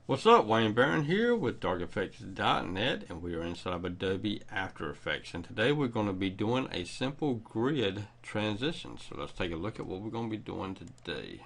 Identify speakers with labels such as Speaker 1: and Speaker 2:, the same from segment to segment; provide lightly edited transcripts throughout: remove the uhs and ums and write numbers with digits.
Speaker 1: What's up, Wayne Barron here with darkeffects.net, and we are inside of Adobe After Effects, and today we're going to be doing a simple grid transition. So let's take a look at what we're going to be doing today.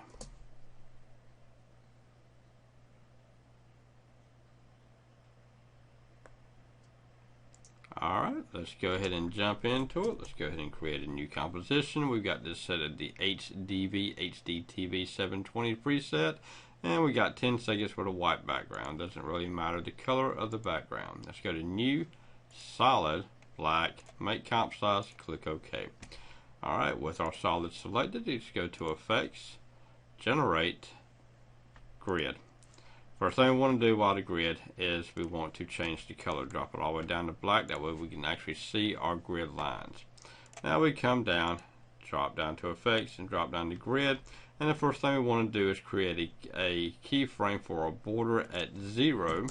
Speaker 1: Alright, let's go ahead and jump into it. Let's go ahead and create a new composition. We've got this set of the HDTV 720 preset. And we got 10 seconds with a white background. Doesn't really matter the color of the background. Let's go to New, Solid, Black, Make Comp Size, click OK. Alright, with our solid selected, let's go to Effects, Generate, Grid. First thing we want to do while the grid is we want to change the color. Drop it all the way down to black. That way we can actually see our grid lines. Now we come down, drop down to Effects, and drop down to Grid. And the first thing we want to do is create a keyframe for our border at 0.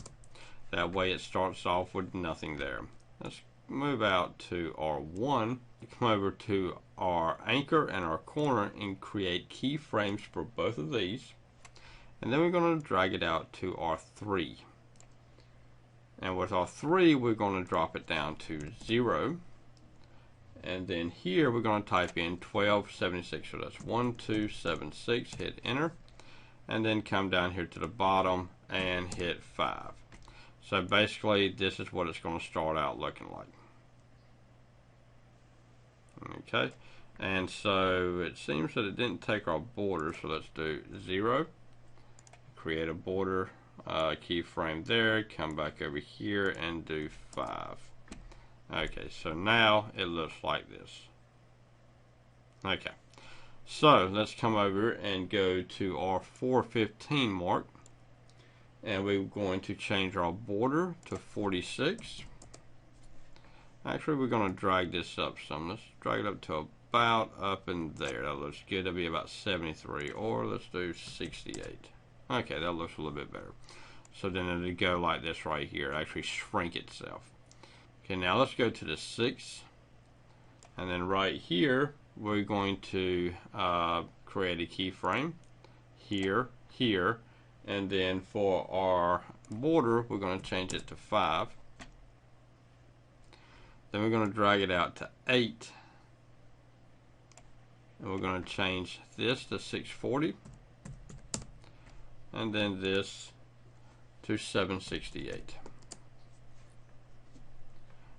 Speaker 1: That way it starts off with nothing there. Let's move out to R1. Come over to our anchor and our corner and create keyframes for both of these. And then we're going to drag it out to R3. And with R3 we're going to drop it down to 0. And then here we're going to type in 1276, so that's 1276, hit enter, and then come down here to the bottom and hit 5. So basically this is what it's going to start out looking like. Okay, and so it seems that it didn't take our border, so let's do 0, create a border keyframe there, come back over here and do 5. Okay, so now it looks like this. Okay, so let's come over and go to our 415 mark, and we're going to change our border to 46. Actually, we're going to drag this up some. Let's drag it up to about up in there. That looks good. That'll be about 73, or let's do 68. Okay, that looks a little bit better. So then it'll go like this right here. It'll actually shrink itself. Okay, now let's go to the 6, and then right here we're going to create a keyframe here, here, and then for our border we're going to change it to 5. Then we're going to drag it out to 8, and we're going to change this to 640, and then this to 768.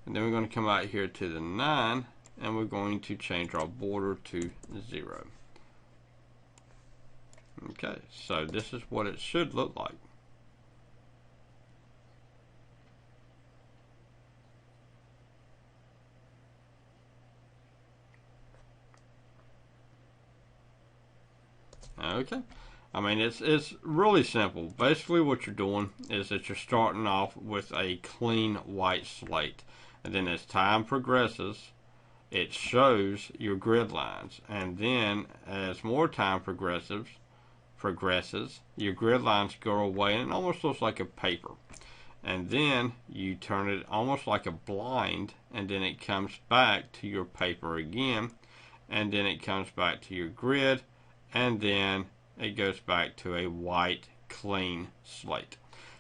Speaker 1: And then we're going to come out here to the 9, and we're going to change our border to 0. Okay, so this is what it should look like. Okay, I mean it's really simple. Basically what you're doing is that you're starting off with a clean white slate. And then as time progresses, it shows your grid lines. And then as more time progresses, your grid lines go away and it almost looks like a paper. And then you turn it almost like a blind, and then it comes back to your paper again. And then it comes back to your grid. And then it goes back to a white, clean slate.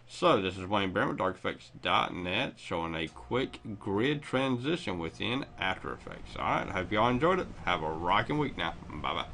Speaker 1: So this is Wayne Barron with darkeffects.net showing a quick grid transition within After Effects. Alright, I hope y'all enjoyed it. Have a rocking week now. Bye bye.